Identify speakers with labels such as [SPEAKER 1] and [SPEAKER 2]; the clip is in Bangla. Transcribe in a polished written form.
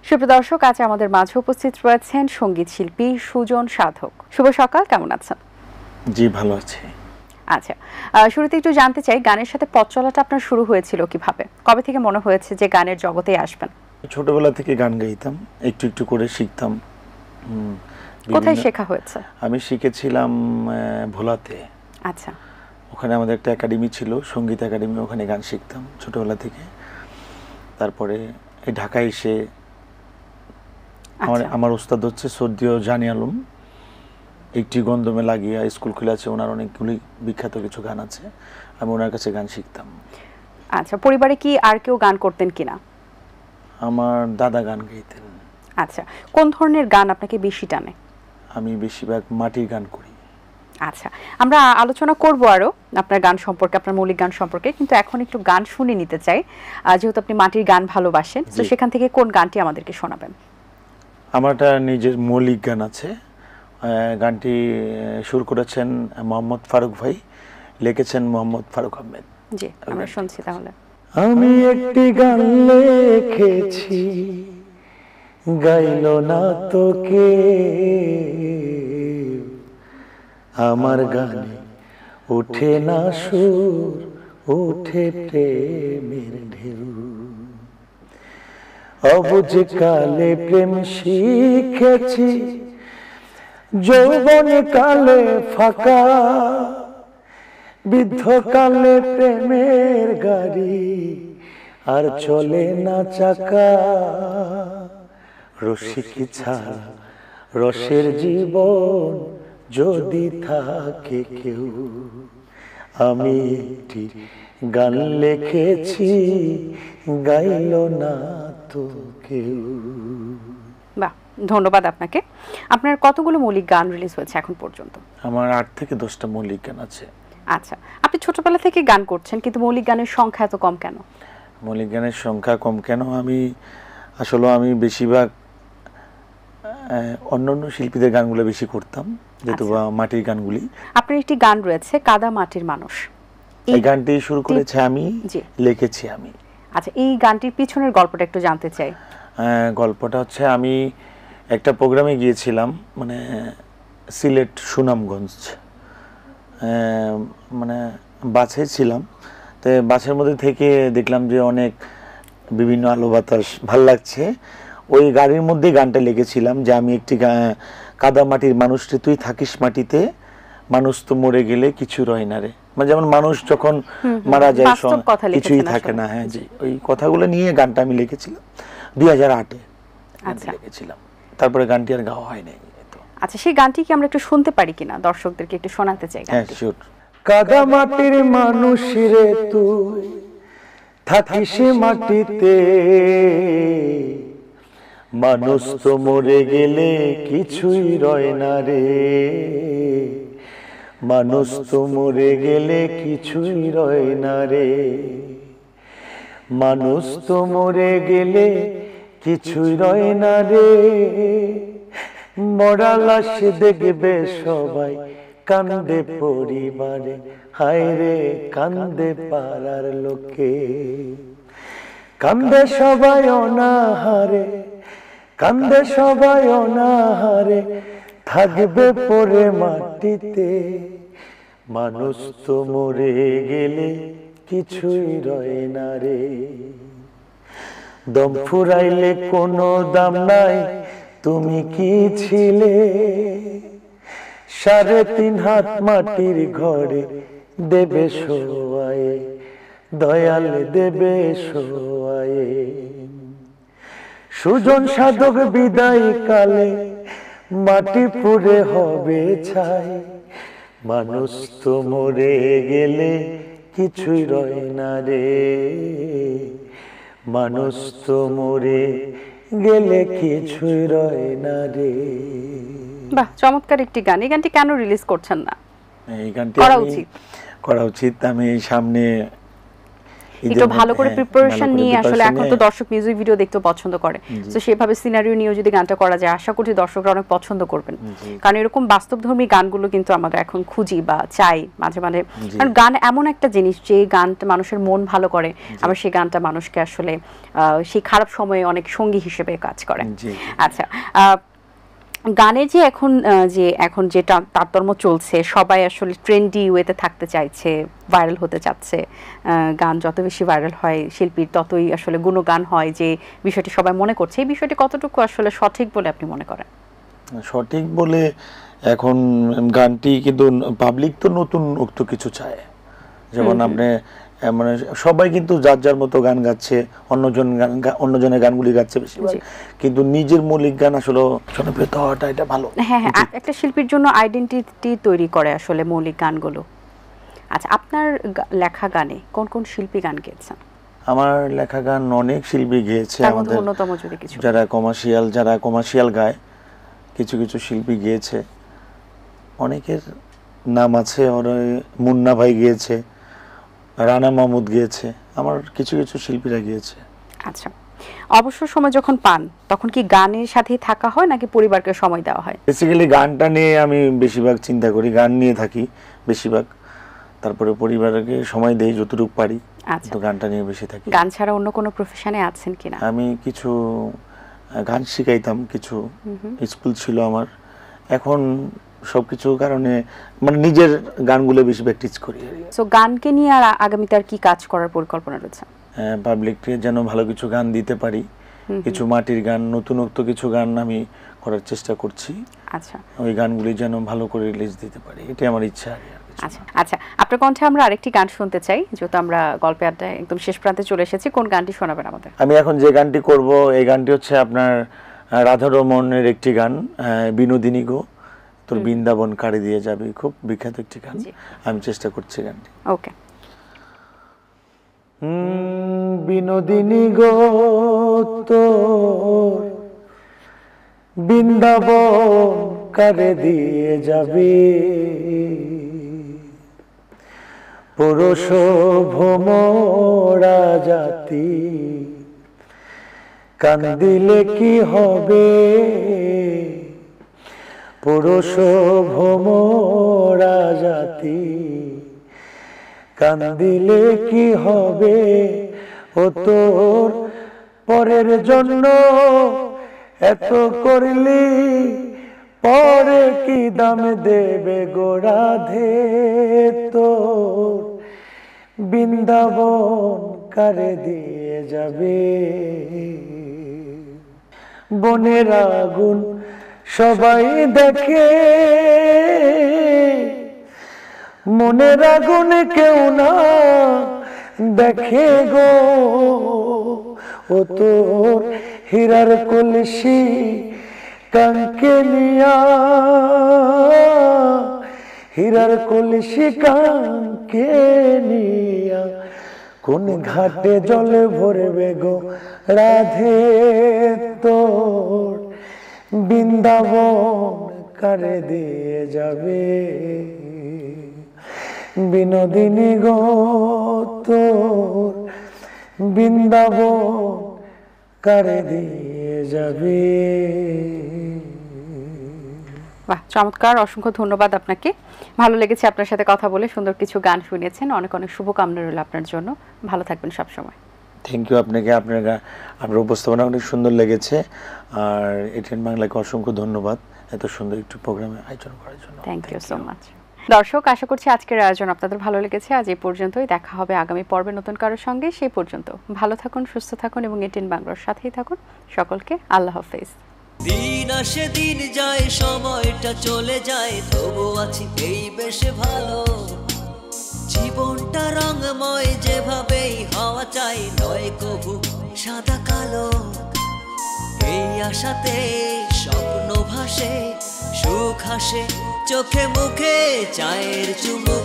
[SPEAKER 1] সুপ্রিয় দর্শক, আজ আমাদের মাঝে উপস্থিত রয়েছেন সঙ্গীত শিল্পী সুজন সাধক। শুভ সকাল, কেমন আছেন?
[SPEAKER 2] জি, ভালো আছি।
[SPEAKER 1] আচ্ছা, শুরুতে একটু জানতে চাই, গানের সাথে পথ চলাটা আপনার শুরু হয়েছিল কিভাবে? কবে থেকে মনে হয়েছে যে গানের জগতে আসবেন?
[SPEAKER 2] ছোটবেলা থেকে গান গাইতাম, একটু একটু করে শিখতাম।
[SPEAKER 1] কোথায় শেখা হয়েছে?
[SPEAKER 2] আমি শিখেছিলাম ভোলাতে।
[SPEAKER 1] আচ্ছা।
[SPEAKER 2] ওখানে আমাদের একটা একাডেমি ছিল, সঙ্গীত একাডেমি, ওখানে গান শিখতাম ছোটবেলা থেকে। তারপরে এই ঢাকায় এসে আমার ওস্তাদ হচ্ছে সর্দীয় জানি আলম। একটি গন্ধমে লাগিয়া স্কুল খুলে আছে, ওনার অনেকগুলি বিখ্যাত কিছু গান আছে, আমি ওনার কাছে গান শিখতাম।
[SPEAKER 1] আচ্ছা, পরিবারে কি আর কেউ গান করতেন কিনা?
[SPEAKER 2] আমার দাদা গান গাইতেন।
[SPEAKER 1] আচ্ছা, কোন ধরনের গান আপনাকে বেশি টানে?
[SPEAKER 2] আমি বেশিরভাগ মাটির গান করি।
[SPEAKER 1] আচ্ছা, আমরা আলোচনা করব আরো আপনার গান সম্পর্কে, আপনার মৌলিক গান সম্পর্কে, কিন্তু এখন একটু গান শুনে নিতে চাই। যেহেতু আপনি মাটির গান ভালোবাসেন, তো সেখান থেকে কোন গানটি আমাদেরকে শোনাবেন?
[SPEAKER 2] আমার একটা নিজের মৌলিক গান আছে। গানটি সুর করেছেন মোহাম্মদ ফারুক ভাই, লিখেছেন মোহাম্মদ ফারুক আহমেদ।
[SPEAKER 1] জি, আমরা শুনছি তাহলে।
[SPEAKER 2] আমি একটি গান লিখেছি, গাইলো না তোকে, আমার গানে ওঠে না সুর, ওঠে প্রেমের ঢেউ। অবুঝ কালে প্রেম শিখেছি, যৌবন কালে ফাঁকা, বৃদ্ধ কালে প্রেমের গাড়ি আর চলে না চাকা। রসিকি ছাড়া রসের জীবন যদি থাকে কেউ, আমি একটি গান লিখেছি, গাইল না তো কেউ।
[SPEAKER 1] বাহ, ধন্যবাদ আপনাকে। আপনার কতগুলো মৌলিক গান রিলিজ হয়েছে এখন পর্যন্ত?
[SPEAKER 2] আমার 8 থেকে 10টা মৌলিক গান আছে।
[SPEAKER 1] আচ্ছা, আপনি ছোটবেলা থেকে গান করছেন, কিন্তু মৌলিক গানের সংখ্যা এত কম কেন?
[SPEAKER 2] মৌলিক গানের সংখ্যা কম কেন? আমি বেশিরভাগ অন্যান্য শিল্পীদের গানগুলো বেশি করতাম, যেহেতু মাটির গানগুলি।
[SPEAKER 1] আপনার একটি গান রয়েছে, কাদা মাটির মানুষ।
[SPEAKER 2] এই গানটি শুরু করেছে আমি, লিখেছি আমি।
[SPEAKER 1] আচ্ছা, এই গানটির পিছনের গল্পটা একটু জানতে চাই।
[SPEAKER 2] গল্পটা হচ্ছে, আমি একটা প্রোগ্রামে গিয়েছিলাম, মানে সিলেট সুনামগঞ্জ, মানে বাসে ছিলাম। তো বাসের মধ্যে থেকে দেখলাম যে অনেক বিভিন্ন আলো বাতাস ভাল লাগছে। ওই গাড়ির মধ্যে গানটা লিখেছিলাম যে আমি একটি কাদা মাটির মানুষ রে, তুই থাকিস মাটিতে, মানুষ তো মরে গেলে কিছু রয় না রে। মানে যেমন মানুষ যখন মারা যায় কিছুই থাকে না। হ্যাঁ জি, ওই কথাগুলো নিয়ে গানটা আমি লিখেছিলাম 2008-এ লিখেছিলাম। তারপরে গানটি আর গাওয়া হয় নাই।
[SPEAKER 1] আচ্ছা, সেই গানটি কি আমরা একটু শুনতে পারি কিনা? দর্শকদেরকে একটু শোনাতে চাই।
[SPEAKER 2] হ্যাঁ, শিওর। কাদা মাটির মানুষ রে, তুই থাকিস মাটিতে, মানুষ তো মরে গেলে কিছুই রয় না রে, মানুষ তো মরে গেলে কিছুই রয় না রে, মানুষ তো মরে গেলে কিছুই রয় না রে, মরা লাশ দেখবে সবাই, কান্দে পরিবারে, হায় রে কান্দে পাড়ার লোকে, কান্দে সবাই অনাহারে, কান্দে সবাই অনাহারে, থাকবে পরে মাটিতে, মানুষ তো মরে গেলে কিছুই রয় না রে, দম ফুরাইলে কোনো দাম নাই, তুমি কি ছিলে, 3.5 হাত মাটির ঘরে দেবে শোয়ায়ে, দয়াল দেবে শোয়ায়ে, সুজন সাধক বিদায় কালে মাটি পুড়ে হবে ছাই, মানুষ তো মরে গেলে কিছুই রয় না রে, মানুষ তো মরে গেলে কিছুই রয় না রে।
[SPEAKER 1] বাহ, চমৎকার একটি গান। এই গানটি কেন রিলিজ করছেন না?
[SPEAKER 2] এই গানটি
[SPEAKER 1] করা উচিত।
[SPEAKER 2] আমি সামনে
[SPEAKER 1] একটু ভালো করে প্রিপারেশন নিয়ে আসলে এখন তো দর্শক মিউজিক ভিডিও দেখতে পছন্দ করে, তো সেভাবে সিনারিও নিয়ে যদি গানটা করা যায় আশা করছি দর্শকরা অনেক পছন্দ করবেন। কারণ এরকম বাস্তবধর্মী গানগুলো কিন্তু আমরা এখন খুঁজি বা চাই মাঝে মাঝে, কারণ গান এমন একটা জিনিস যে গানটা মানুষের মন ভালো করে, আবার সেই গানটা মানুষকে আসলে সেই খারাপ সময়ে অনেক সঙ্গী হিসেবে কাজ করে। আচ্ছা, গানে যে এখন যেটা তারতম্য চলছে, সবাই আসলে ট্রেন্ডি ওয়েতে থাকতে চাইছে, ভাইরাল হতে চাচ্ছে, গান যত বেশি ভাইরাল হয় শিল্পীর ততই আসলে গুণগান হয়, যে বিষয়টি সবাই মনে করছে, এই বিষয়টি কতটুকু আসলে সঠিক বলে আপনি মনে করেন?
[SPEAKER 2] সঠিক বলে এখন গানটি কিন্তু পাবলিক তো নতুন কিছু চায়, যেমন আপনি মানে সবাই কিন্তু যার যার মতো গান গাচ্ছে, অন্যজনের গানগুলি গাচ্ছে বেশিরভাগ, কিন্তু নিজের মৌলিক গান আসলে জনপ্রিয়তা হওয়াটা এটা ভালো।
[SPEAKER 1] হ্যাঁ, একটা শিল্পীর জন্য আইডেন্টিটি তৈরি করে আসলে মৌলিক গানগুলো। আচ্ছা, আপনার লেখা গানে কোন কোন শিল্পী গান গেয়েছেন?
[SPEAKER 2] আমার লেখা গান অনেক শিল্পী গেয়েছে, আমাদের
[SPEAKER 1] অন্যতম যদি কিছু,
[SPEAKER 2] যারা কমার্শিয়াল গায়, কিছু কিছু শিল্পী গিয়েছে, অনেকের নাম আছে, মুন্না ভাই গিয়েছে, রানা মাহমুদ গিয়েছে, আমার কিছু কিছু শিল্পীরা গিয়েছে।
[SPEAKER 1] আচ্ছা, অবসর সময় যখন পান তখন কি গানের সাথেই থাকা হয় নাকি পরিবারকে সময় দেওয়া হয়?
[SPEAKER 2] বেসিক্যালি গানটা নিয়ে আমি বেশিরভাগ চিন্তা করি, গান নিয়ে থাকি বেশিরভাগ, তারপরে পরিবারকে সময় দেই যতটুকু পারি। তো গানটা নিয়ে বেশি থাকি।
[SPEAKER 1] গান ছাড়া অন্য কোনো প্রফেশনে আছেন কিনা?
[SPEAKER 2] আমি কিছু গান শিখাইতাম, কিছু স্কুল ছিল আমার, এখন সবকিছু কারণে মানে নিজের গানগুলো বেশি প্র্যাকটিস করি।
[SPEAKER 1] সো গানকে নিয়ে আর আগামীতে আর কি কাজ করার পরিকল্পনা রয়েছে?
[SPEAKER 2] পাবলিককে যেন ভালো কিছু গান দিতে পারি, কিছু মাটির গান, নতুনত্ব কিছু গান আমি করার চেষ্টা করছি।
[SPEAKER 1] আচ্ছা,
[SPEAKER 2] ওই গানগুলি যেন ভালো করে রিলিজ দিতে পারি, এটাই আমার ইচ্ছা।
[SPEAKER 1] আচ্ছা, আপনার কণ্ঠে আমরা আরেকটি গান শুনতে চাই, যেহেতু আমরা গল্পে আড্ডায় একদম শেষ প্রান্তে চলে এসেছি। কোন গানটি শোনাবেন আমাদের?
[SPEAKER 2] আমি এখন যে গানটি করব, এই গানটি হচ্ছে আপনার রাধারমণের একটি গান, বিনোদিনী গো তোর বৃন্দাবন কাড়ি দিয়ে যাবে, খুব বিখ্যাত একটি গান, আমি চেষ্টা করছি গানটি।
[SPEAKER 1] ওকে।
[SPEAKER 2] বিনোদিনী গো তোর বৃন্দাবন কাড়ি দিয়ে যাবে, পুরুষ ভোমরা জাতি কান্দিলে কি হবে, পুরুষ ভোমরা জাতি কান্দিলে কি হবে, ও তোর পরের জন্য এত করলি, পরে কি দাম দেবে গোরাধে, তোর বৃন্দাবন কাড়ি দিয়ে যাবে, বনের আগুন সবাই দেখে, মনের আগুন কেউ না দেখে গো, ও তোর হীরার কলসি কাঙ্কে নিয়া, হীরার কলসি কাঙ্কে নিয়া, কোন ঘাটে জলে ভরবে গো রাধে, তোর বৃন্দাবন কাড়ি দিয়ে যাবে, বিনোদিনী গো তোর বৃন্দাবন কাড়ি দিয়ে যাবে।
[SPEAKER 1] বাহ, চমৎকার, অসংখ্য ধন্যবাদ আপনাকে। ভালো লেগেছে আপনার সাথে কথা বলে, সুন্দর কিছু গান শুনিয়েছেন, অনেক অনেক শুভকামনা রইল আপনার জন্য, ভালো থাকবেন সব সময়।
[SPEAKER 2] থ্যাংক ইউ আপনাকে, আপনার উপস্থাপনা অনেক সুন্দর লেগেছে, আর এটিএন বাংলাকে অসংখ্য ধন্যবাদ এত সুন্দর একটু প্রোগ্রামে আয়োজন করার জন্য।
[SPEAKER 1] Thank you so much. দর্শক, আশা করছি আজকের আয়োজন আপনাদের ভালো লেগেছে। আজ এই পর্যন্তই, দেখা হবে আগামী পর্বে নতুন কারোর সঙ্গে। সেই পর্যন্ত ভালো থাকুন, সুস্থ থাকুন এবং এটিএন বাংলার সাথেই থাকুন। সকলকে আল্লাহ হাফেজ।
[SPEAKER 3] দিন আসে দিন যায়, সময়টা চলে যায়, তবু আছি এই বেশ ভালো, জীবনটা রঙময় যেভাবেই হওয়া চাই, নয় কবু সাদা কালো, এই আশাতে স্বপ্ন ভাসে, সুখ হাসে চোখে মুখে, চায়ের চুমুক